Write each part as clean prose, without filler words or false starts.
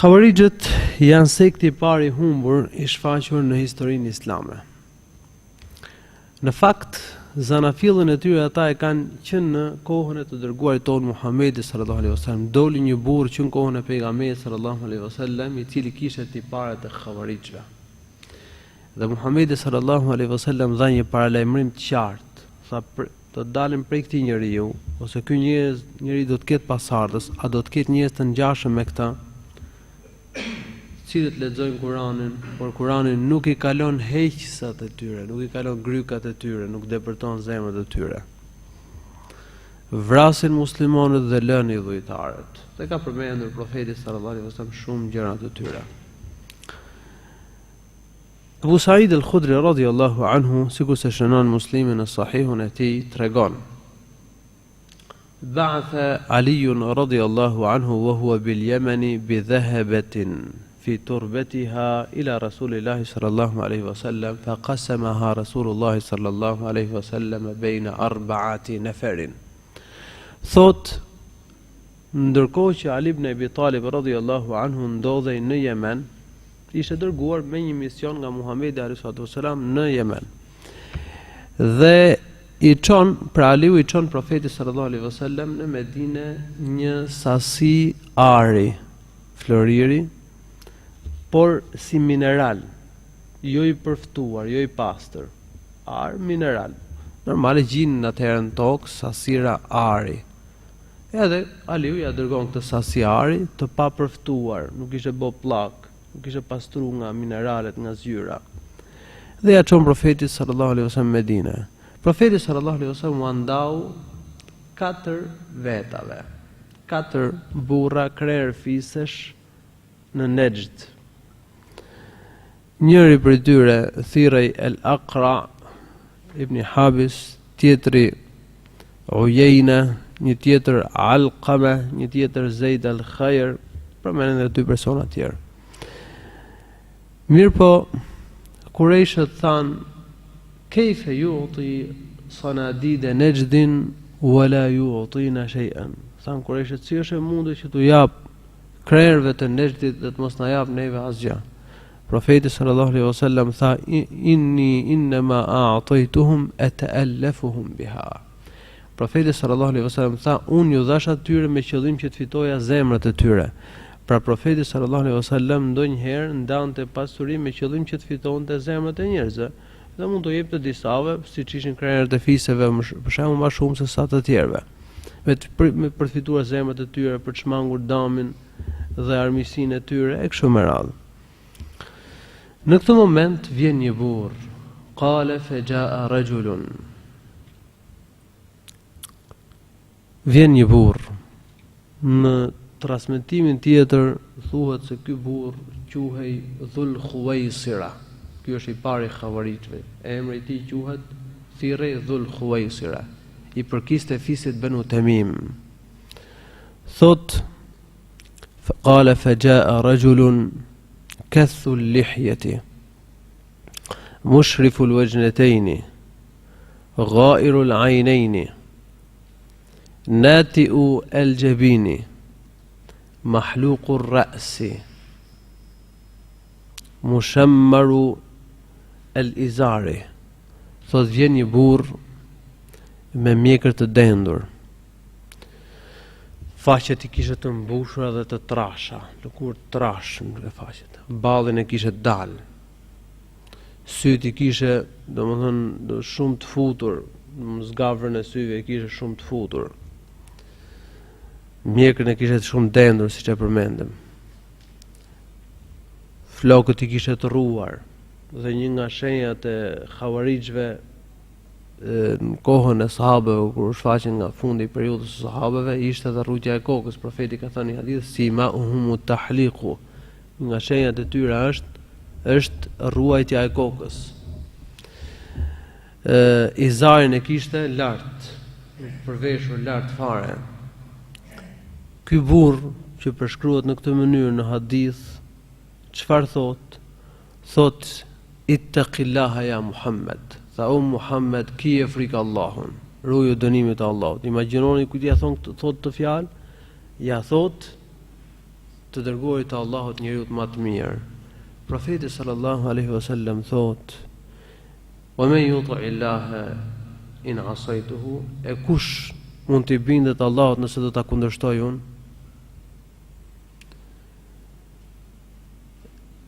Khawarijët janë sekti i parë i humbur i shfaqur në historinë islame. Në fakt, zanafillën e tyre ata e kanë që në kohën e të dërguarit tonë Muhamedit sallallahu alaihi wasallam, doli një burr që në kohën e pejgamberit sallallahu alaihi wasallam, i cili kishte tiparet e Khawarijëve. Dhe Muhamedi sallallahu alaihi wasallam dha një paralajmërim të qartë, sa do të dalim prej këtij njeriu, ose ky njeri do të ketë pasardhës, a do të ketë njerëz të ngjashëm me këta, cilët lexojnë Kur'anin, por Kur'ani nuk i kalon heqësat e tyre, nuk i kalon grykat e tyre, nuk depërton zemrat e tyre. Vrasin muslimanët dhe lënë idhujtarët. Dhe ka përmendur profeti sallallahu alaihi wasallam shumë gjëra të tyre. Abu Sa'id al-Khudri radhiyallahu anhu, sikur se shënon Muslimi në sahihun e tij, tregon: بعث علي رضي الله عنه وهو باليمن بذهبة في تربتها إلى رسول الله صلى الله عليه وسلم فقسمها رسول الله صلى الله عليه وسلم بين 4 نفر. Thot, ndërkohë që Ali ibn Abi Talib radhiyallahu anhu ndodhej në Yemen, ishte dërguar me një mision nga Muhamedi alayhi salatu wasalam në Yemen. Dhe i çon, pra Aliu i çon profetit sallallahu alaihi wasallam në Medinë një sasi ari, floriri, por si mineral, jo i përftuar, jo i pastër, ar mineral. Normale gjinin atëherë në tokë sasira ari. Edhe Aliu ja dërgon këtë sasi ari të pa përftuar, nuk ishte bë pllak, nuk ishte pastruar nga mineralet, nga zyra. Dhe ja çon profetit sallallahu alaihi wasallam në Medinë. Profeti sallallahu alaihi wasallam u ndau 4 vetave, 4 burra krerë fisesh në Nejd. Njëri prej tyre thirrej al-Aqra ibn Habis, tjetri Ujejna, një tjetër Alqama, një tjetër Zaid al-Khair, përmenden edhe 2 persona tjerë. Mirpo Kurejshët thanë: كيف يعطي صناديد نجد ولا يعطينا شيئا. Than Kurejshët, si është e mundur që t'u jap krerëve të Nejdit dhe të mos na jap neve asgjë. Profeti sallallahu alaihi wasallam tha: inni inma a'taytuhum ata'allafuhum biha. Profeti sallallahu alaihi wasallam tha: unë ju dhash atyre me qëllim që të fitoja zemrat e tyre. Pra profeti sallallahu alaihi wasallam ndonjëherë ndante pasuri me qëllim që të fitonte zemrat e njerëzve. Dhe mund të jep të disave, siç ishin krerët e fiseve, për shembull më shumë se sa të tjerëve, me për të fituar zemrat e tyre, për të shmangur damin dhe armiqsinë e tyre e kështu me radhë. Në këtë moment vjen një burr, qala fa jaa rajulun. Vjen një burr. Në transmetimin tjetër thuhet se ky burr quhej Dhul Khuwaisira. Ky është i pari i Khawarijëve. Emri i tij quhet thirrej Dhul Khuwaisira, i përkiste fisit Banu Tamim. Thot: qala fa jaa rajulun kathu al-lihyati mushrifu al-wajnatayn ghairu al-aynayn nati'u al-jabini mahluqu ar-ra'si mushammaru el-izari. Thot, vjen një burr me mjekër të dendur, faqet i kishte të mbushura dhe të trasha, lëkur trash në faqet, ballin e kishte dal, syt i kishte domethënë shumë të futur, zgavrën e syve e kishte shumë të futur, mjekrën e kishte shumë dendur, siç e përmendëm, flokët i kishte të rruar. Dhe një nga shenjat e Khawarijëve në kohën e sahabëve, kur u shfaqen nga fundi i periudhës së sahabëve, ishte edhe rrugja e kokës. Profeti ka thënë në hadith: sima'uhum tahliqu. Nga shenjat e tyre është ruajtja e kokës. Izarin e kishte lart, përveshur lart fare. Ky burr që përshkruhet në këtë mënyrë në hadith, çfarë thot? Thot: ittaqillaha ya Muhammad. Tha: o Muhammad, kije frikë Allahun, ruaju dënimit të Allahut. Imagjinoni kujt ja thot të fjalë, ja thot të dërguarit të Allahut njeriu më të mirë. Profeti sallallahu alaihi wasallam thot: "Wa man yuti' illaha in asaytuhu", e kush mund t'i bindet Allahut nëse do ta kundërshtoj unë?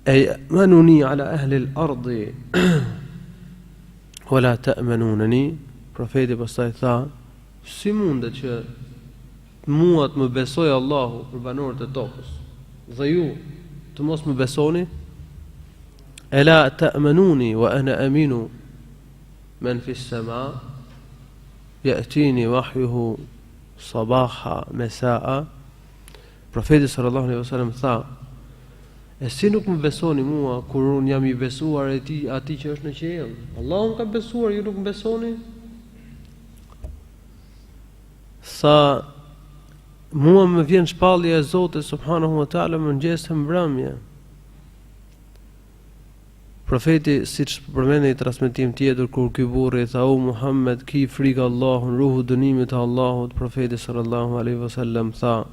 E manuni ala ahli al-ardi wala ta'manunani. Profeti pastaj tha: si mundet që mua të më besoj Allahu për banorët e tokës dhe ju të mos më besoni? Ela ta'manuni wa ana aminu man fi as-sama ya'tini wahyuhu sabaha masaa. Profeti sallallahu alaihi wasallam tha: e si nuk më besoni mua kur unë jam i besuar atij që është në qiell? Allahu më ka besuar, ju nuk më besoni? Sa mua më vjen shpallja e Zotit subhanahu wa taala më mëngjes të mbrëmje. Profeti, siç përmendej në transmetim tjetër, kur ky burri tha: o Muhammed, ki frikë Allahun, ruhu dënimit të Allahut, profeti sallallahu alaihi wasallam tha: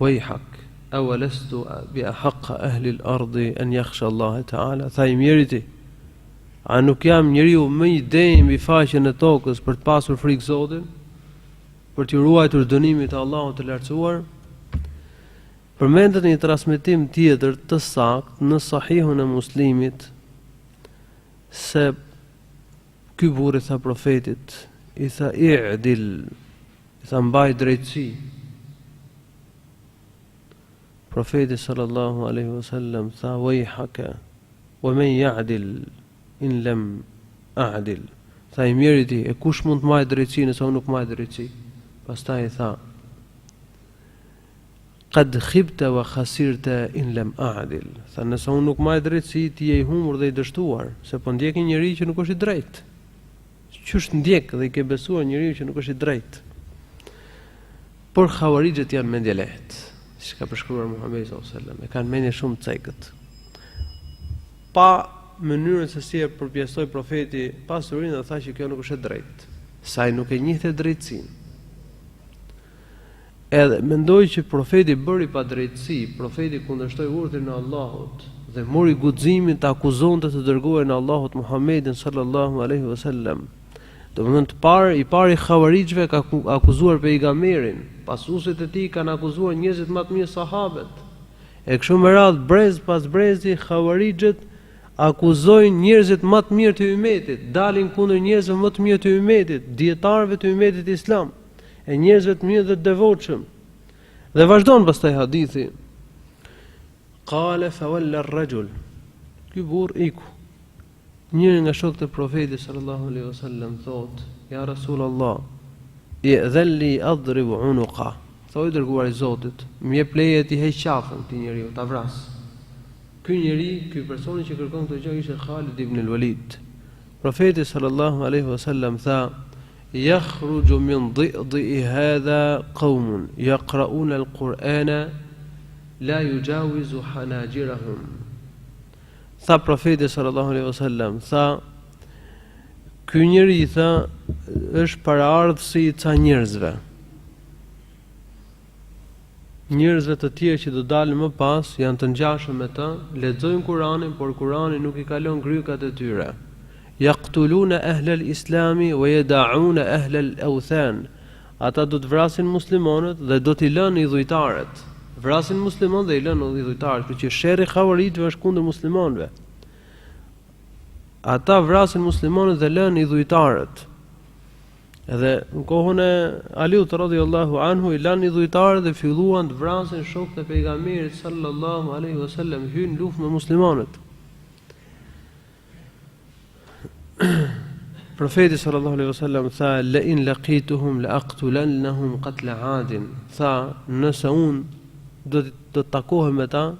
wayhak, awalastu bi ahqqa ahli al-ardi an yakhsha Allah ta'ala. Tha i mjeriti, a nuk jam njeriu më i denj mbi faqen e tokës për të pasur frikë Zotin, për të ruajtur dënimin e Allahut të lartësuar? Përmendet një transmetim tjetër të saktë në Sahihun e Muslimit se ky burr i tha profetit, i tha i'dil, i tha mbaj drejtësi. Profeti sallallahu alaihi wasallam tha: wayhaka wa man ya'dil in lam a'dil. Tha i mjeriti, e kush mund të marrë drejtësi nëse unë nuk marr drejtësi? Pastaj i tha: qad khibta wa khasirta in lam a'dil. Tha nëse unë nuk marr drejtësi, ti je i humbur dhe i dështuar, se po ndjek një njeri që nuk është i drejtë. Qysh ndjek dhe i ke besuar njeriu që nuk është i drejtë? Por xhawarixhet janë mendje lehtë, siç ka përshkruar Muhamedi sallallahu alaihi wasallam, e kanë mendje shumë cekët. Pa mënyrën se si e përpjesoi profeti pasurinë dhe tha që kjo nuk është e drejtë, sa ai nuk e njihte drejtësinë. Edhe mendoi që profeti bëri pa drejtësi, profeti kundërshtoi urdhrin e Allahut dhe mori guximin të akuzonte të dërguarin e Allahut Muhammedin sallallahu alaihi wasallam. Domethënë i pari xhawarixhve ka akuzuar pejgamberin, pasuesit e tij kanë akuzuar njerëzit më të mirë sahabët. E kështu me radhë brez pas brezi xhawarixhet akuzojnë njerëzit më të mirë të ummetit, dalin kundër njerëzve më të mirë të ummetit, dietarëve të ummetit islam, e njerëzve të mirë dhe të devotshëm. Dhe vazhdon pastaj hadithi. Qala fa walla ar-rajul. Ky burr iku. Njëri nga shokët e profetit sallallahu alaihi wasallam thot: ja Rasulullah, i'dhalli adrib unuqa. Thoi dërguari i Zotit, më jep leje ti heq qafën këtij njeriu, ta vras. Ky personi që kërkon këtë gjë ishte Khalid ibn al-Walid. Profeti sallallahu alaihi wasallam tha: yakhruju min dhi'i hadha qaumun yaqra'una al-Qur'ana la yujawizu hanajirahum. Tha profeti sallallahu alaihi wasallam, tha ky njeri tha është paraardhësi i ca njerëzve të tjerë që do dalin më pas, janë të ngjashëm me të, lexojnë Kur'anin, por Kur'ani nuk i kalon grykat e tyre. Yaqtuluna ahla al-islami wa yad'una ahla al-awthan. Ata do të vrasin muslimanët dhe do t'i lënë idhujtarët. Vrasin muslimanët dhe i lënë idhujtarët, që sherri xhawaritëve është kundër muslimanëve. Ata vrasin muslimanët dhe lënë idhujtarët. Edhe në kohën e Aliut radhiyallahu anhu i lanë idhujtarët dhe filluan të vrasin shokët e pejgamberit sallallahu alaihi wasallam, hyn luftë me muslimanët. Profeti sallallahu alaihi wasallam tha: la in laqituhum la aqtulannahum qatla 'adin. Tha, nëse unë do të takohem me ta,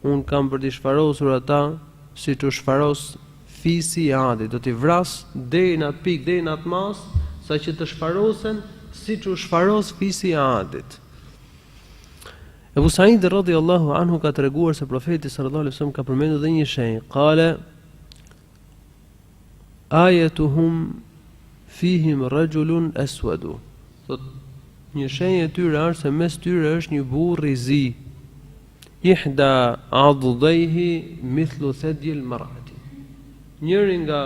unë kam për t'i shfarosur ata siç u shfaros fisi i Adit, do t'i vras deri në atë pikë, deri në atë mas, saqë të shfarosen siç u shfaros fisi i Adit. Ebu Said radhiyallahu anhu ka treguar se profeti sallallahu alaihi wasallam ka përmendur edhe një shenjë. Qala: ayatuhum fihim rajulun aswad. një shenjë e tyre është se mes tyre është një burr i zi. Ihda adudaihi mithlu thadyi al-mar'ati. Njëri nga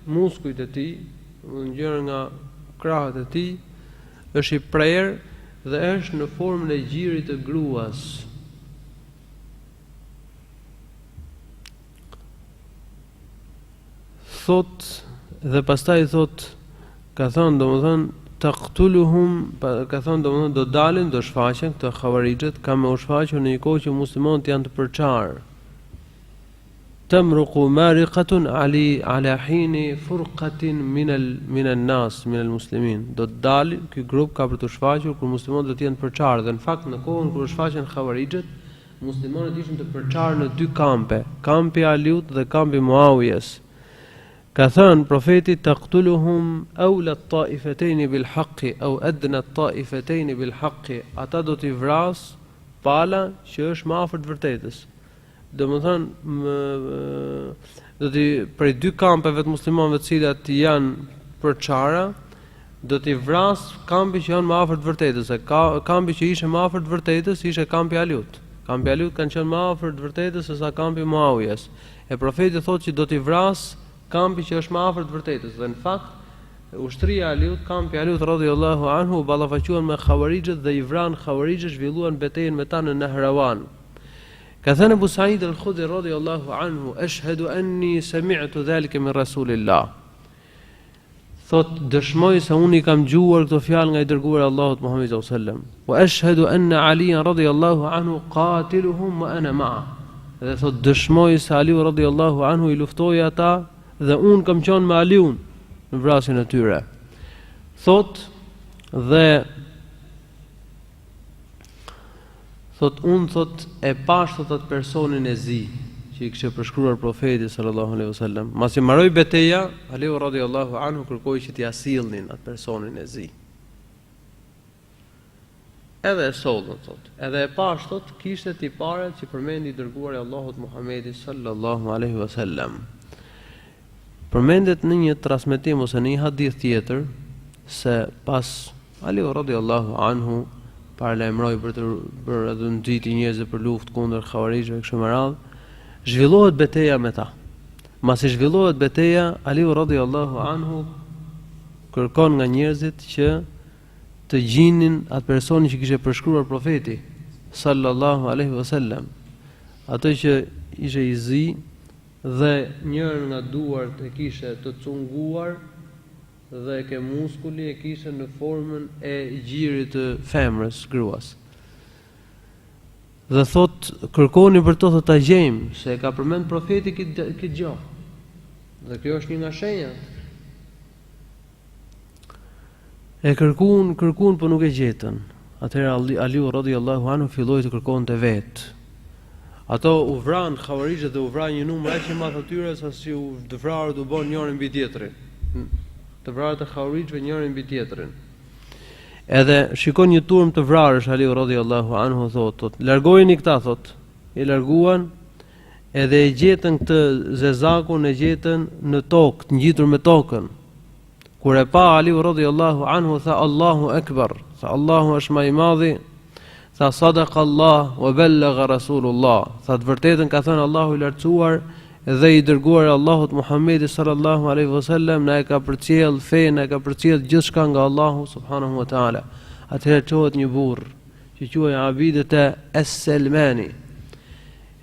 muskujt e tij, njëri nga krahët e tij është i prerë dhe është në formën e gjirit të gruas. Thot dhe pastaj thot, ka thënë domethënë taqtuluhum, ka thënë domethënë do dalin, do shfaqen këto xhavarixhet, ka më u shfaqur në një kohë që muslimanët janë të përçarë. Tamruqu mariqatun ala hini furqatin min an-nas min al-muslimin. Do të dalin, ky grup ka për të shfaqur kur muslimanët do të jenë të përçarë. Dhe në fakt në kohën kur shfaqen xhavarixhet, muslimanët ishin të përçarë në dy kampe, kampi i Aliut dhe kampi i Muawijes. Ka thënë profeti taqtuluhum awla at-ta'ifatayn bil haqqi aw adna at-ta'ifatayn bil haqqi, ata do t'i vras pala që është më afër të vërtetës. Domethënë do t'i prej dy kampeve të muslimanëve të cilat janë përçara, do t'i vras kampi që janë më afër të vërtetës. Kampi që ishte më afër të vërtetës ishte kampi i Aliut. Kampi i Aliut kanë qenë më afër të vërtetës se sa kampi i Muawijes. E profeti thotë që do t'i vras kampi që është më afër të vërtetës. Dhe në fakt ushtria e Aliut, kampi i Aliut radhiyallahu anhu ballafaquan me xhavarixhet dhe i vran xhavarixhet, zhvilluan betejën me ta në Nahrawan. Ka thënë Abu Sa'id al-Khudri radhiyallahu anhu, ashhadu anni sami'tu dhalika min Rasulillah. Thot dëshmoj se unë i kam dëgjuar këto fjalë nga i dërguari i Allahut Muhammed sallallahu alaihi wasallam. Wa ashhadu anna Aliyan radhiyallahu anhu qatiluhum wa ana ma'a. Dhe thot dëshmoj se Aliu radhiyallahu anhu i luftoi ata dhe unë kam qenë me Aliun në vrasjen e tyre. Thot unë thot e pash thot atë personin e zi që i kishte përshkruar profeti sallallahu alaihi wasallam. Masi mbaroi betejë, Aliu radhiyallahu anhu kërkoi që t'i asillnin atë personin e zi. Edhe e sollën thot. Edhe e pash thot kishte tiparet që përmendi i dërguari Allahut Muhammedi sallallahu alaihi wasallam. Përmendet në një transmetim ose në një hadith tjetër se pas Aliu radhiyallahu anhu paralajmëroi për edhe nxiti njerëzve për luftë kundër xhavarixhëve kështu me radhë, zhvillohet betejë me ta. Masi zhvillohet betejë, Aliu radhiyallahu anhu kërkon nga njerëzit që të gjinin atë personin që kishte përshkruar profeti sallallahu alaihi wasallam. Atë që ishte i zi dhe njërë nga duart e kishte të cunguar dhe ke muskuli e kishte në formën e gjirit të femrës, gruas. Dhe thot kërkoni për to thot ta gjejmë, se ka përmend profeti këtë gjë. Dhe kjo është një nga shenjat. E kërkuan, por nuk e gjetën. Atëherë Aliu radhiyallahu anhu filloi të kërkonte vetë. Ato u vran xhavarixhet dhe u vran një numër aq i madh atyre sa si të vrarët u bën njëri mbi tjetrin. Të vrarët e xhavarixhëve njëri mbi tjetrin. Edhe shikon një turm të vrarësh Aliu radhiyallahu anhu thot, largojeni këta thot. I larguan edhe e gjetën këtë zezakun, e gjetën në tokë, të ngjitur me tokën. Kur e pa Aliu radhiyallahu anhu tha Allahu akbar, tha Allahu është më i madhi. Tha sadaqa Allah wa ballagha Rasulullah. Tha të vërtetën ka thënë Allahu i lartësuar dhe i dërguar Allahut Muhammedi sallallahu alaihi wasallam na e ka përcjell fen, na e ka përcjell gjithçka nga Allahu subhanahu wa taala. Atëherë çohet një burr që quhej Abidet as-Salmani.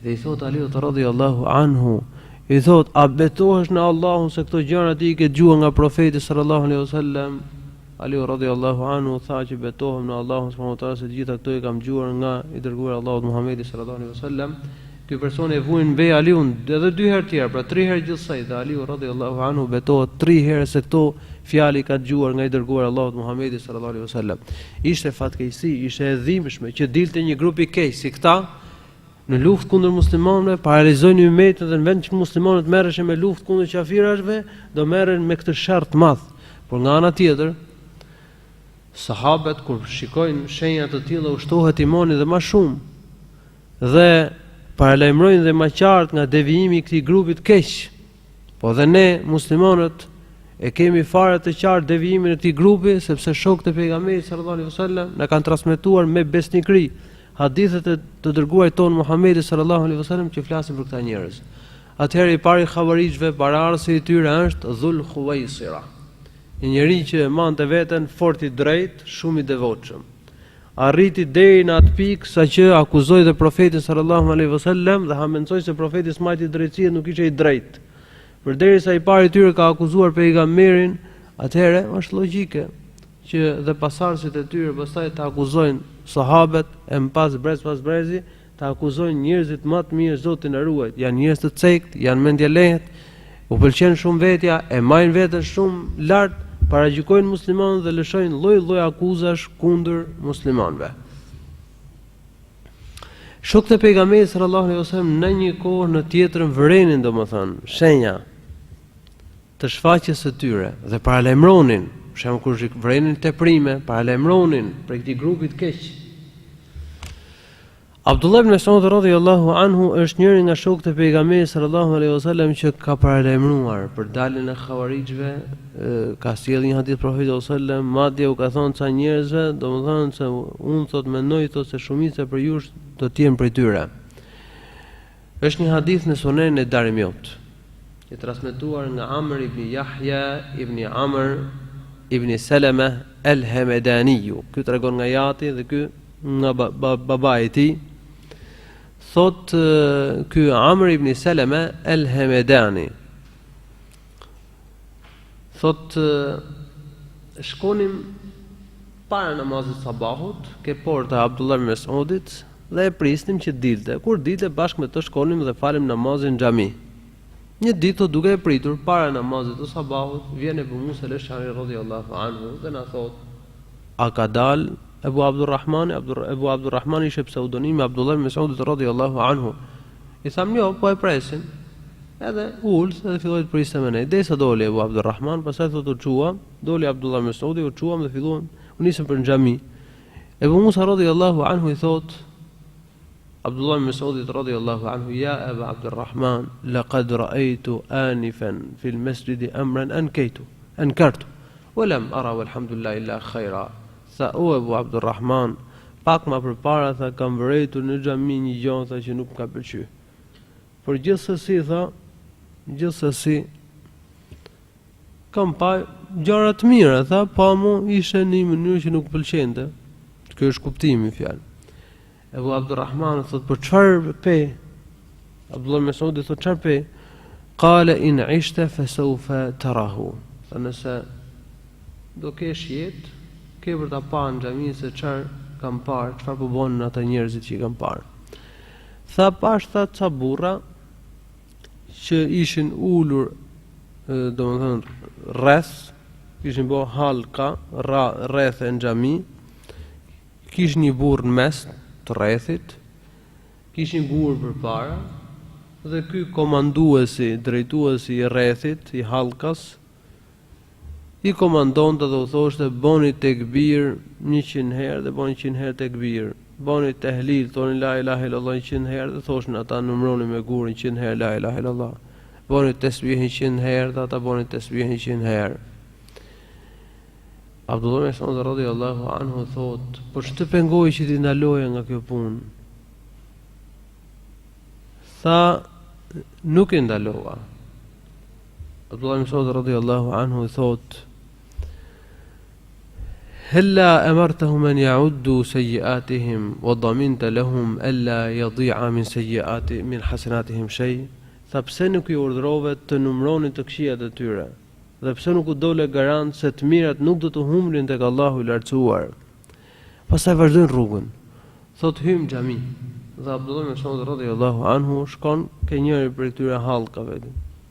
Dhe i thot Aliu radhiyallahu anhu, i thot a betohesh në Allahun se këto gjëra ti i ke dëgjuar nga profeti sallallahu alaihi wasallam? Aliu radhiyallahu anhu tha që betohem në Allahun subhanahu wa taala se të gjitha këto i kam dëgjuar nga i dërguar Allahut Muhammedi sallallahu alaihi wasallam. Ky person e vuajn mbej Aliun edhe 2 herë tjera, pra 3 herë gjithsej, dhe Aliu radhiyallahu anhu betohet 3 herë se këto fjalë ka dëgjuar nga i dërguar Allahut Muhammedi sallallahu alaihi wasallam. Ishte fatkeqësi, ishte e dhimbshme që dilte një grup i keq si këta në luftë kundër muslimanëve, paralizojnë ummetin dhe në vend që muslimanët merreshin me luftë kundër kafirëve, do merren me këtë sherr të madh. Por nga ana tjetër, sahabët kur shikojnë shenja të tilla ushtohet imani dhe më shumë dhe paralajmërojnë dhe më qartë nga devijimi i këtij grupi të keq. Po dhe ne muslimanët E kemi fare të qartë devijimin e këtij grupi, sepse shokët e pejgamberit sallallahu alaihi wasallam na kanë transmetuar me besnikëri hadithet e të dërguarit ton Muhamedit sallallahu alaihi wasallam që flasin për këta njerëz. Atëherë i pari xhavarixhve paraardhësi i tyre është Dhul Khuwaisira, një njeri që mante veten fort i drejtë, shumë i devotshëm. Arriti deri në atë pikë saqë akuzoi dhe profetin sallallahu alaihi wasallam dhe hamencoi se profeti smajti drejtësia nuk ishte i drejtë. Përderisa i pari tyre ka akuzuar pejgamberin, atëherë është logjike që dhe pasardhësit e tyre pastaj të akuzojnë sahabët e pas brezi të akuzojnë njerëzit më të mirë, Zoti na ruaj, janë njerëz të cekt, janë mendje lehtë, u pëlqen shumë vetja, e majnë veten shumë lart, paragjykojnë muslimanët dhe lëshojnë lloj-lloj akuzash kundër muslimanëve. Shokët e pejgamberit sallallahu alaihi wasallam në një kohë në tjetrën vërenin, domethënë, shenja të shfaqjes së tyre dhe paralajmëronin, për shembull kur vërenin teprime, paralajmëronin për këtij grupi të keq. Abdullah ibn Mas'ud radhiyallahu anhu është njëri nga shokët e pejgamberit sallallahu alaihi wasallam që ka paralajmëruar për daljen e xhavarixhve, ka sjellë një hadith profetit sallallahu alaihi wasallam, madje u ka thënë ca njerëzve, domethënë se unë thot mendoj thot se shumica për ju do të jenë prej tyre. Është një hadith në Sunenin e Darimiut, i transmetuar nga Amr ibn Yahya ibn Amr ibn Salama al-Hamadani. Ky tregon nga jati dhe ky nga babai i tij. Thot ky Amr ibn Salama al-Hamadani. Thot shkonim para namazit sabahut ke porta e Abdullah ibn Mas'udit dhe e prisnim që dilte. Kur dilte bashkë me të shkonim dhe falim namazin në xhami. Një ditë duke e pritur para namazit të sabahut, vjen Ebu Musa al-Ash'ari radhiyallahu anhu dhe na thot: "A ka dal Ebu Abdurrahman?" Ebu Abdurrahman ishte pseudonimi Abdullah ibn Mas'udit radhiyallahu anhu. I tham: "Jo, po e presin." Edhe ul dhe filloi të priste me ne. Derisa doli Ebu Abdurrahman, pastaj thotë u çuam, doli Abdullah ibn Mas'udi, u çuam dhe filluam, u nisëm për në xhami. Ebu Musa radhiyallahu anhu i thot Abdullah ibn Mas'ud radhiyallahu anhu: "Ya Aba Abdurrahman, laqad ra'aytu anifan fi al-masjid amran ankartu wa lam ara walhamdulillah illa khaira." Sa o Abu Abdurrahman, pak më përpara tha kam vërejtur në xhami një gjë tha që nuk më ka pëlqyer. Por gjithsesi kam pa gjëra të mira, tha, pa mu ishte në një mënyrë që nuk pëlqente. Ky është kuptimi i fjalës. Ebu Abdurrahman thot për çfarë pe? Abdullah ibn Mas'ud thot çfarë pe? Qala in ishta fa sawfa tarahu. Tha nëse do kesh jetë, ke për ta parë në xhami se çfarë kam parë, çfarë po bënin ata njerëzit që i kam parë. Tha pash tha ca burra që ishin ulur, domethënë rreth, kishin bërë halka rreth në xhami, kishin një burr në mes të rrethit, kishin gur përpara dhe ky komanduesi, drejtuesi i rrethit, i hallkas, i komandonte dhe u thoshte bëni tekbir 100 herë dhe bëni 100 herë tekbir. Bëni tehlil, thoni la ilaha illallah 100 herë dhe thoshin ata numroni me gurin 100 herë la ilaha illallah. Bëni tasbihin 100 herë dhe ata bëni tasbihin 100 herë. Abdullah ibn Mas'ud radhiyallahu anhu thot, po ç'të pengoi që ti ndaloja nga kjo punë? Tha, nuk e ndalova. Abdullah ibn Mas'ud radhiyallahu anhu thot: "Halla amartahum an ya'uddu sayyi'atihim wa daminta lahum alla yadhi'a min hasanatihim shay?" Tha, pse nuk i urdhrove të numronin të këqijat e tyre? Dhe pse nuk u dole garant se të mirat nuk do të humbin tek Allahu i lartësuar? Pastaj vazhdojnë rrugën. Thot hym xhami. Dhe Abdullah ibn Mas'ud radhiyallahu anhu shkon ke njëri prej këtyre hallkave,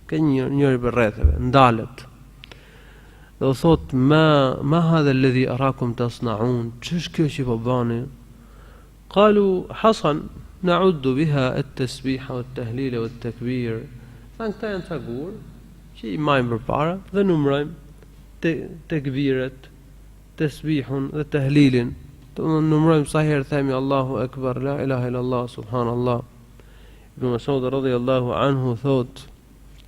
ke njëri prej rrethave, ndalet. Dhe u thot ma hadha alladhi arakum tasna'un, ç'është kjo që po bani? Qalu hasan na'uddu biha at-tasbih wa at-tahlil wa at-takbir. Than këta janë ca gur që i majmë përpara dhe numrojmë tekbiret, tasbihun dhe tahlilin. Numrojmë sa herë themi Allahu akbar, la ilaha illallah, subhanallah. Ibn Mas'ud radhiyallahu anhu thot: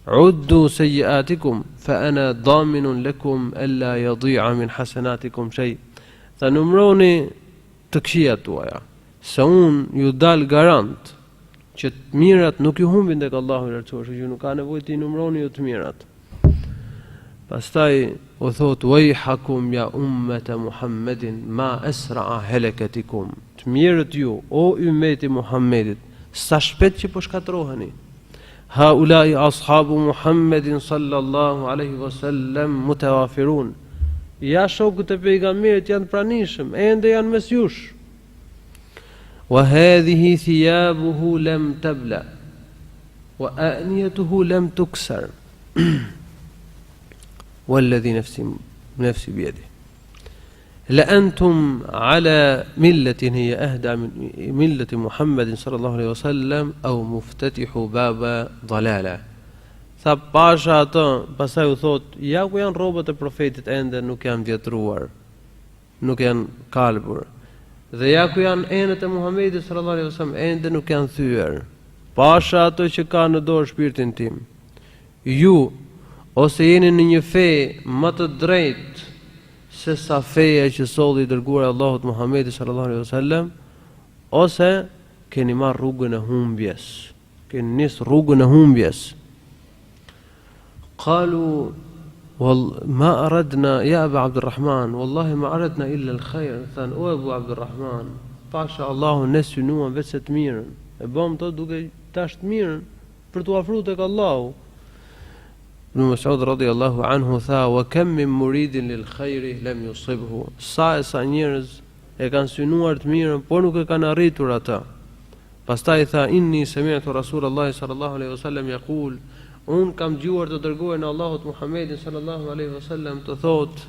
uddu sayyi'atikum fa ana daminun lakum alla yadhi'a min hasanatikum shay. Tha numroni të këqijat tuaja, se unë ju dal garant që të mirat nuk ju humbin tek Allahu i lartësuar, që nuk ka nevojë të numroni ju të mirat. Pastaj u thot wayhakum ya ummata Muhammedin ma asra'a halakatikum. Të mirët ju, o ummeti Muhammedit, sa shpejt që po shkatroheni. Haulai ashabu Muhammedin sallallahu alaihi wasallam mutawafirun. Ja shokët e pejgamberit janë pranishëm, ende janë mes jush. Wa hadhihi thiyabuhu lam tabla wa aniyatuhu lam tuksar. والذي نفسي بيده لأنتم على ملة هي أهدى من ملة محمد صلى الله عليه وسلم أو مفتتح باب ضلالة. Tha pasha ato, pastaj u thot, ja ku janë rrobat e profetit ende nuk janë vjetruar, nuk janë kalbur. Dhe ja ku janë enet e Muhamedit sallallahu alaihi wasallam ende nuk janë thyer. Pasha ato që ka në dorë shpirtin tim. Ju ose jeni në një fe më të drejtë se sa feja që solli i dërguar Allahut Muhamedi sallallahu alaihi wasallam, ose keni marrë rrugën e humbjes. Keni nis rrugën e humbjes. قالوا ما أردنا يا أبا عبد الرحمن والله ما أردنا إلا الخير. Than o Abu Abdurrahman, pasha Allahu ne synuam vetëm të mirën. E bëm to duke tash të mirën për t'u afruar tek Allahu. Ibn Mas'ud radhiyallahu anhu tha wa kam min muridin lil khairi lam yusibhu. Sa njerëz e kanë synuar të mirën, por nuk e kanë arritur ata. Pastaj tha inni sami'tu Rasulullah sallallahu alaihi wasallam yaqul, un kam dëgjuar të dërguarin e Allahut Muhammedin sallallahu alaihi wasallam të thotë: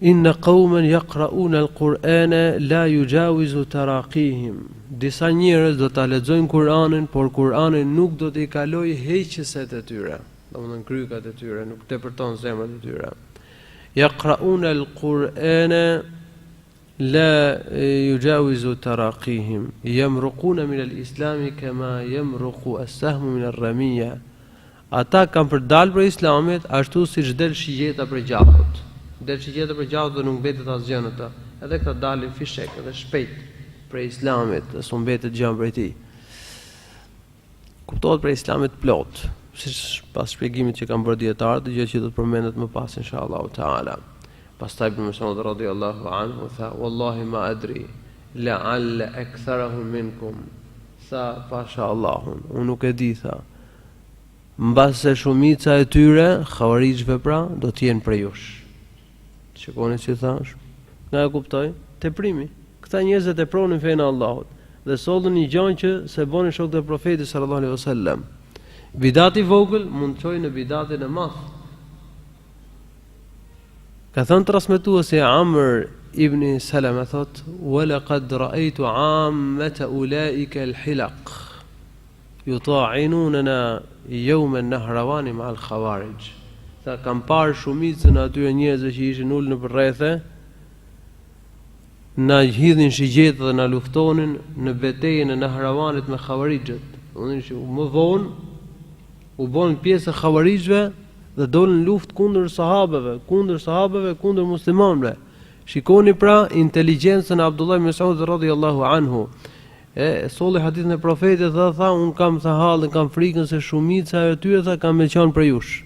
Inna qauman yaqra'una al-Qur'ana la yujawizu taraqihim. Disa njerëz do ta lexojnë Kur'anin, por Kur'ani nuk do t'i kalojë heqëset e tyre, domethënë krykat e tyre, nuk tepërton zemrat e tyre. Yaqra'una al-Qur'ana la yujawizu taraqihim yamruquna min al-islam kama yamruqu as-sahmu min ar-ramiyya. Ata kanë për dalë për Islamit ashtu siç del shigjeta për gjakut. Del shigjeta për gjakut dhe nuk mbetet asgjë në të. Edhe këta dalin fishek edhe shpejt për Islamit, dhe s'u mbetet gjë prej tij. Kuptohet për Islamit plot, siç pas shpjegimit që kanë bërë dietarët, gjë që do të përmendet më pas inshallah taala. Pastaj Ibn Mas'ud radhiyallahu anhu tha wallahi ma adri la'alla aktharahum minkum. Tha pasha Allahun, unë nuk e di, tha, mbase shumica e tyre xhavarixhve pra do të jenë prej jush. Shikoni si thash, nga e kuptoj, teprimi. Këta njerëz e tepronin fenë e Allahut dhe sollën një gjë që se bënin shokët e profetit sallallahu alaihi wasallam. Bidati vogël mund të çojë në bidatin e madh. Ka thënë transmetuesi Amr ibn Salama thot: "Wa laqad ra'aytu 'ammata ulaika al-hilaq yuta'inuna yawm an-nahrawan ma'a al-khawarij." Tha kam parë shumicën atyre njerëzve që ishin ulë në rrethe, na hidhin shigjet dhe na luftonin në betejën e Nahrawanit me Khawarijët. Më vonë u bën pjesë e Khawarijëve dhe dolën luftë kundër sahabeve, kundër muslimanëve. Shikoni pra inteligjencën e Abdullah ibn Mas'ud radhiyallahu anhu. E solli hadithin e profetit dhe tha un kam hallin, kam frikën se shumica e tyre tha kanë më qenë për jush.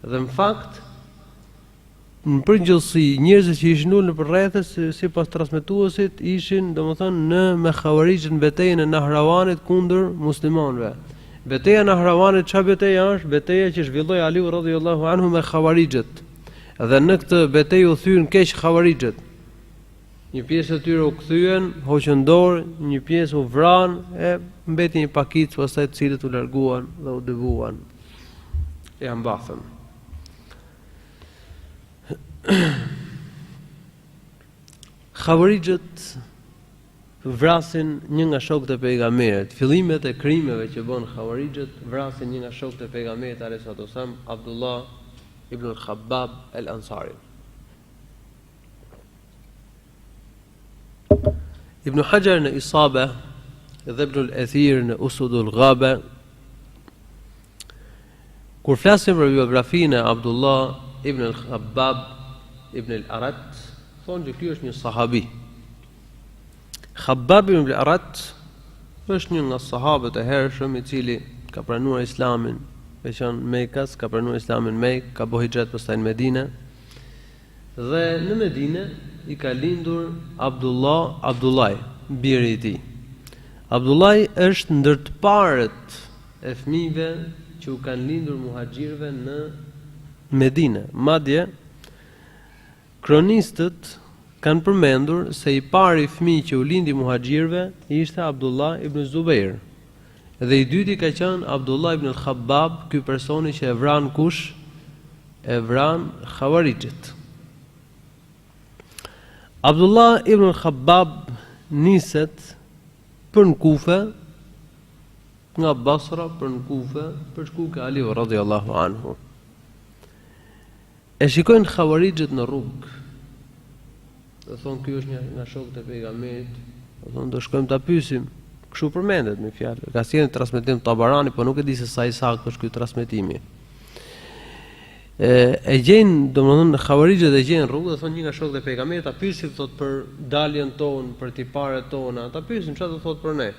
Dhe në fakt në përgjithësi njerëzit që ishin ulur në rrethe sipas transmetuesit ishin domethënë në me Khawarijën në betejën e Nahrawanit kundër muslimanëve. Beteja në Nahrawanit çfarë beteja është? Beteja që zhvilloi Aliu radhiyallahu anhu me Khawarijët. Dhe në këtë betejë u thyen keq Khawarijët. Një pjesë e tyre u kthyen, hoqën dorë, një pjesë u vran, e mbeti një pakicë pastaj të cilët u larguan dhe u dëbuan. E mbathën. Khawarijët vrasin një nga shokët e pejgamberit. Fillimet e krimeve që bën Khawarijët vrasin një nga shokët e pejgamberit alayhis salam, Abdullah ibn al-Khabbab al-Ansari. Ibn Hajar në Isaba dhe Ibn al-Athir në Usudul Ghaba Kur flasim për biografinë e Abdullah ibn al-Khabbab ibn al-Arat, thonë që ky është një sahabi. Khabbab ibn al-Arat është një nga sahabët e hershëm i cili ka pranuar Islamin, veçan Mekas, ka pranuar Islamin në Mekë, ka bëu hijret pastaj në Medinë. Dhe në Medinë i ka lindur Abdullah, biri i tij. Abdullah është ndër të parët e fëmijëve që u kanë lindur muhaxhirëve në Medinë. Madje kronistët kanë përmendur se i pari fëmijë që u lindi muhaxhirëve ishte Abdullah ibn Zubair. Dhe i dyti ka qenë Abdullah ibn al-Khabbab, ky personi që e vran kush? E vran Khawarijit. Abdullah ibn al-Khabbab niset për në Kufe, nga Basra për në Kufe, për shku ka Aliu radhiyallahu anhu. E shikojnë Khawarijit në rrugë. Dhe thonë ky është një nga shokët e pejgamberit. Do thonë do shkojmë ta pyesim. Kështu përmendet me fjalë. Ka sjellë transmetim Tabarani, po nuk e di se sa i saktë është ky transmetimi. E gjejnë, domethënë Khawarijët e gjejnë rrugë, dhe thonë një nga shokët e pejgamberit, ta pyesim thotë për daljen tonë, për tiparet tona, ta pyesim çfarë do thotë për ne.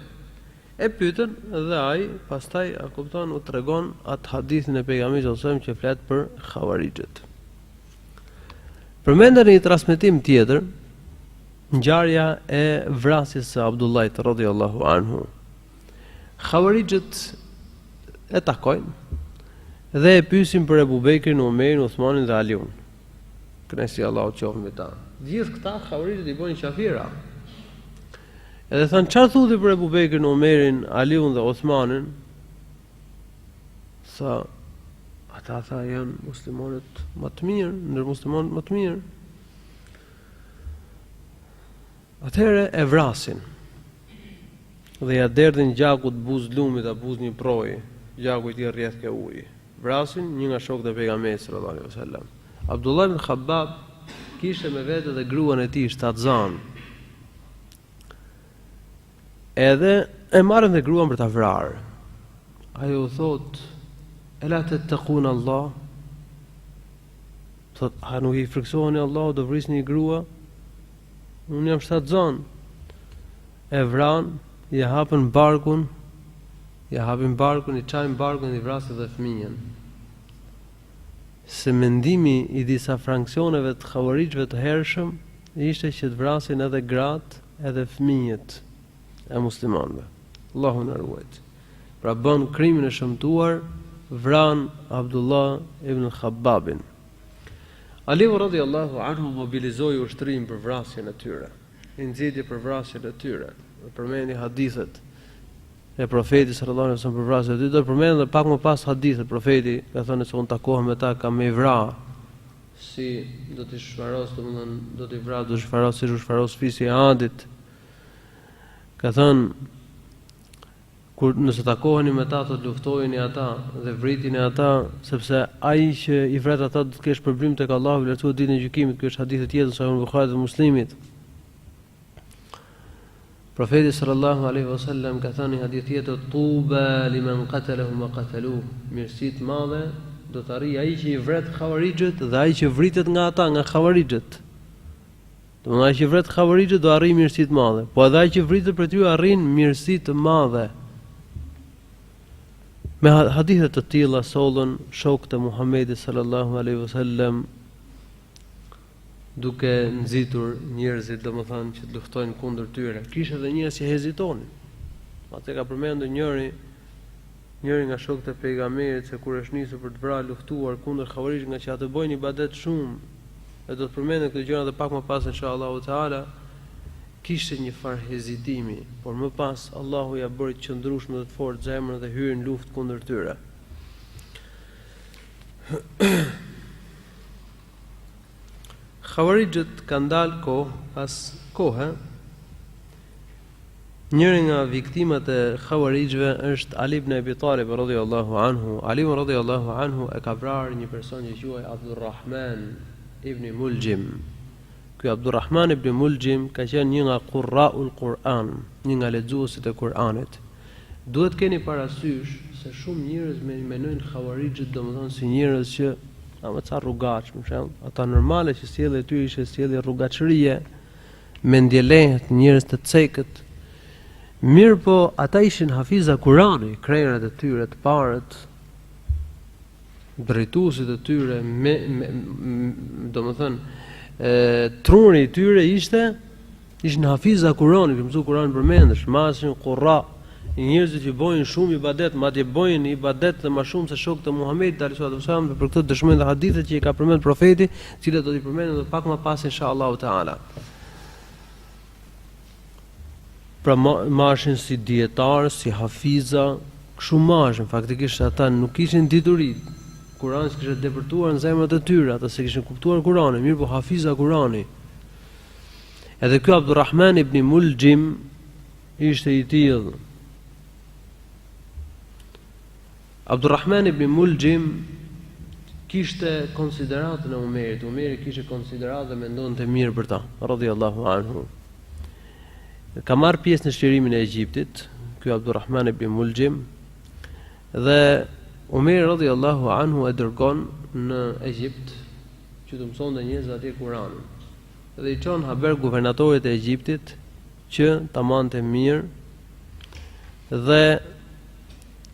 E pyetën dhe ai pastaj a kupton u tregon atë hadithin e pejgamberit sallallahu alajhi wasallam që flet për Khawarijët. Përmendet në një transmetim tjetër ngjarja e vrasjes së Abdullahit radhiyallahu anhu. Khawarijët e takojnë dhe e pyesin për Ebu Bekrin, Omerin, Uthmanin dhe Aliun. Kënaqësi Allahu qoftë me ta. Gjithë këta Khawarijët i bënin qafira. Edhe thënë, çfarë thuti për Ebu Bekrin, Omerin, Aliun dhe Uthmanin? Sa ata tha janë muslimanët më të mirë, ndër muslimanët më të mirë. Atëherë e vrasin. Dhe ja derdhin gjakut buz lumit a buz një proji, gjaku i tij rrjedh ke uji. Vrasin një nga shokët e pejgamberit sallallahu alaihi wasallam. Abdullah ibn Khabbab kishte me vete dhe gruan e tij shtatzan. Edhe e marrën dhe gruan për ta vrarë. Ai u thot: "Ela tattaqun Allah?" Thot: "A nuk i friksoheni Allahut do vrisni një grua? Unë jam shtatzan." E vran, i hapin barkun, i çajnë barkun, i vrasin dhe fëmijën. Se mendimi i disa fraksioneve të Khawarijëve të hershëm ishte që të vrasin edhe gratë edhe fëmijët e muslimanëve. Allahu na ruaj. Pra bën krimin e shëmtuar, vran Abdullah ibn Khabbabin. Aliu radhiyallahu anhu mobilizoi ushtrinë për vrasjen e tyre. I nxiti për vrasjen e tyre. Përmendi hadithet e profetit sallallahu alaihi wasallam për vrasjen e tyre. Do përmend edhe pak më pas hadithet profeti ka thënë se unë takohem me ta kam me vra. Si do të shfaros, domethënë do të vra, do të shfaros si shfaros fisi e Adit. Ka thënë kur nëse takoheni me ta, të luftojeni ata dhe vritini ata, sepse ai që i vret ata do të kesh problem tek Allahu lartësuar ditën e gjykimit. Ky është hadithi tjetër sa Buhariut dhe Muslimit. Profeti sallallahu alaihi wasallam ka thënë hadith tjetër: "Tuba liman qatalahu ma qataluhu." Mirësi të madhe do të arrijë ai që i vret Khawarijët dhe ai që vritet nga ata, nga Khawarijët. Domethënë ai që vret Khawarijët do arrijë mirësi të madhe, po edhe ai që vritet për ty arrin mirësi të madhe. Me hadithe të tilla sollën shokët e Muhamedit sallallahu alaihi wasallam duke nxitur njerëzit domethënë që të luftojnë kundër tyre. Kishte edhe njerëz që hezitonin. Atë ka përmendur njëri nga shokët e pejgamberit se kur është nisur për të vrarë luftuar kundër Khawarijit, nga që ato bojnë ibadet shumë, e do të përmendem këtë gjëra edhe pak më pas inshallah taala, kishte një farë hezitimi, por më pas Allahu ja bëri të qëndrueshme dhe të fortë zemrën dhe hyri në luftë kundër tyre. Khawarijët kanë dalë kohë pas kohë. Njëri nga viktimat e Khawarijëve është Ali ibn Abi Talib radhiyallahu anhu. Ali radhiyallahu anhu e ka vrarë një person që quhej Abdurrahman ibn Muljim. Ky Abdurrahman ibn Muljim ka qenë një nga qurra'ul Kur'an, një nga lexuesit e Kur'anit. duhet keni parasysh se shumë njerëz mendojnë xhavarixhët domethënë si njerëz që ama ca rrugaç, për shembull, ata normale që sjellja e tyre ishte sjellje rrugaçërie, mendje lehtë, njerëz të cekët. Mirë po, ata ishin hafiza Kurani, krejrat e tyre të parët, drejtuesit e tyre, domethënë truni i tyre ishin hafiza Kurani, që mësu Kurani përmendesh, masin qurra, njerëzit që bojnë shumë ibadet, madje bojnë ibadet dhe më shumë se shokët e Muhamedit alayhi wasallam, për këtë dëshmojnë dhe hadithet që i ka përmendur profeti, të cilat do t'i përmendem edhe pak më pas inshallah taala. Pra mashin si dietar, si hafiza, kështu mashin, faktikisht ata nuk kishin dituri. Kurani s'kishte depërtuar në zemrat e tyre, ata se kishin kuptuar Kuranin, mirë po hafiza Kurani. Edhe ky Abdulrahman ibn Muljim ishte i tillë. Abdulrahman ibn Muljim kishte konsideratën e Umerit. Umeri kishte konsideratë dhe mendonte mirë për ta, radhiyallahu anhu. Ka marrë pjesë në shtjerimin e Egjiptit, ky Abdulrahman ibn Muljim, dhe Umeri radhiyallahu anhu e dërgon në Egjipt që të mësonte njerëz atje Kur'anin. Dhe i çon haber guvernatorit e Egjiptit që ta mante mirë dhe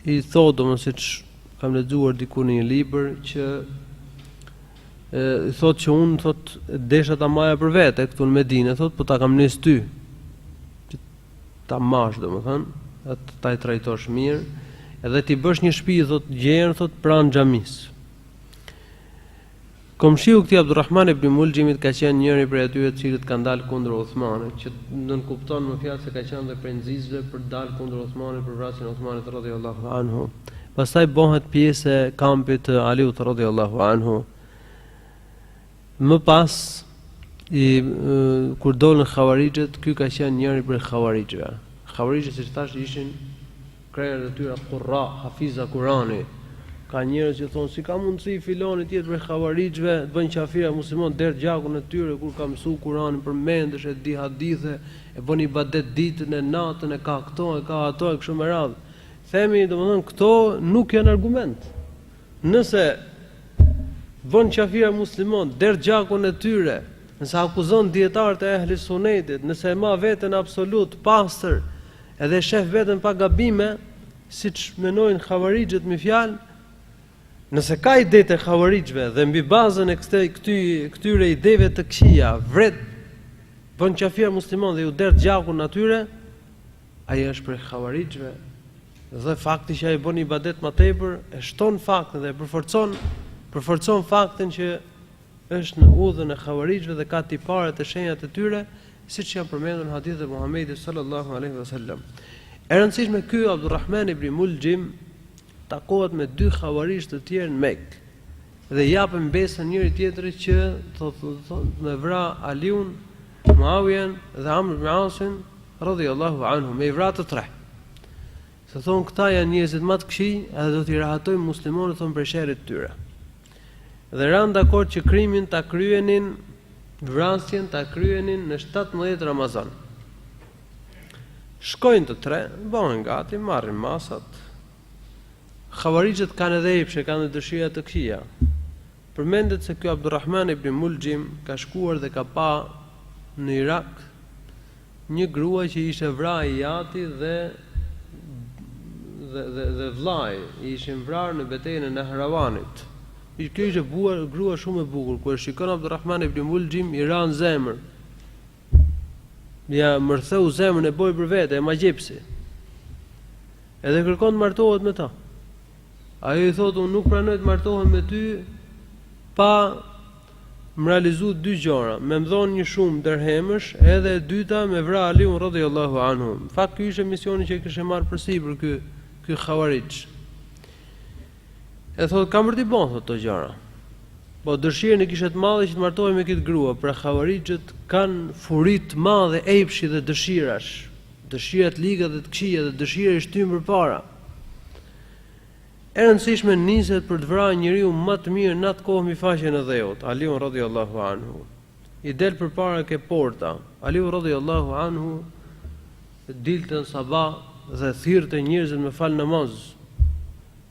i thotë, domosdoshmë siç kam lexuar diku në një libër, që i thotë që unë thotë desha ta marrja për vete këtu në Medinë, thotë po ta kam nis ty. Që ta marrësh domethënë, ta i trajtosh mirë, edhe ti bësh një shtëpi thotë gjerë thotë pranë xhamisë. Komshiu këtij Abdulrahman ibn Muljimit ka qenë njëri prej atyre të cilët kanë dalë kundër Uthmanit, që nën kupton më fjalë se ka qenë dhe prej nxitësve për dalë kundër Uthmanit për vrasjen e Uthmanit radhiyallahu anhu. Pastaj bëhet pjesë e kampit të Aliut radhiyallahu anhu. Më pas kur dolën xhavarixhët, ky ka qenë njëri prej xhavarixhëve. Xhavarixhët, siç thash, ishin krejtë të tyre qurra, hafiza Kurani. Ka njerëz që thonë si ka mundësi filoni tjetër për xhavarixhëve të bëjnë qafira musliman deri gjakun e tyre kur ka mësuar Kur'anin përmendesh, e di hadithe, e bën ibadet ditën e natën, e ka këto, e ka ato, e kështu me radhë. Themi domethënë këto nuk janë argument. Nëse bën qafira musliman deri gjakun e tyre, nëse akuzon dietarët e ehli sunetit, nëse e ma veten absolut pastër, edhe shef veten pa gabime, siç mendojnë xhavarixhët me fjalë, nëse ka ide të xhavarixhëve dhe mbi bazën e këtyre ideve të këqija vret bën qafira musliman dhe ju der gjakun atyre, ai është për xhavarixhëve dhe fakti që ai bën ibadet më tepër e shton faktin dhe përforcon faktin që është në udhën e xhavarixhëve dhe ka tiparet e shenjat e tyre, siç janë përmendur në hadithet e Muhamedit sallallahu alaihi wasallam. E rëndësishme, ky Abdulrahman ibn Muljim takohet me dy xhavarixhë të tjerë në Mekë dhe japën besën njëri tjetrit që thotë me vra Aliun, Muawiyan dhe Amr ibn Asin radhiyallahu anhu, me vra të tre. Se thonë këta janë njerëzit më të këqij, edhe do t'i rahatojmë muslimanët thonë për sherrit të tyre. Dhe ranë dakord që krimin ta kryenin, vrasjen ta kryenin në 17 Ramazan. Shkojnë të tre, bëhen gati, marrin masat. Xhavarixhët kanë edhe epshe, kanë dëshira të këqija. Përmendet se ky Abdulrahman ibn Muljim ka shkuar dhe ka pa në Irak një grua që ishte vrarë i jati dhe vllai i ishin vrarë në betejën e Nahrawanit. Kjo ishte grua shumë e bukur, kur e shikon Abdulrahman ibn Muljim i ra në zemër. Ja mërtheu zemrën e boi për vete, e magjepsi. Edhe kërkon të martohet me ta. Ajo i thotë, unë nuk pranoj të martohem me ty pa më realizu dy gjëra, me më dhonë një shumë dirhemësh, edhe e dyta me vra Aliun radhiyallahu anhu. Në fakt ky ishte misioni që kishte marrë përsipër ky xhavarixh. E thotë, kam për t'i bën thotë to gjëra. Po dëshirën e kishte të madhe që të martohej me këtë grua, pra xhavarixhët kanë furi të madhe epshi dhe dëshirash, dëshira të liga dhe të këqija dhe dëshira e shtym përpara. E rëndësishme niset për të vrarë njeriu më të mirë në atë kohë mbi faqen e dheut, Aliun radhiyallahu anhu. I del përpara ke porta. Aliu radhiyallahu anhu dilte në sabah dhe thirrte njerëzit me fal namaz.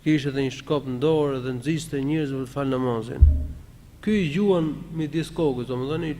Kishte edhe një shkop në dorë dhe nxiste njerëzit me fal namazin. Ky i gjuan midis kokës, domethënë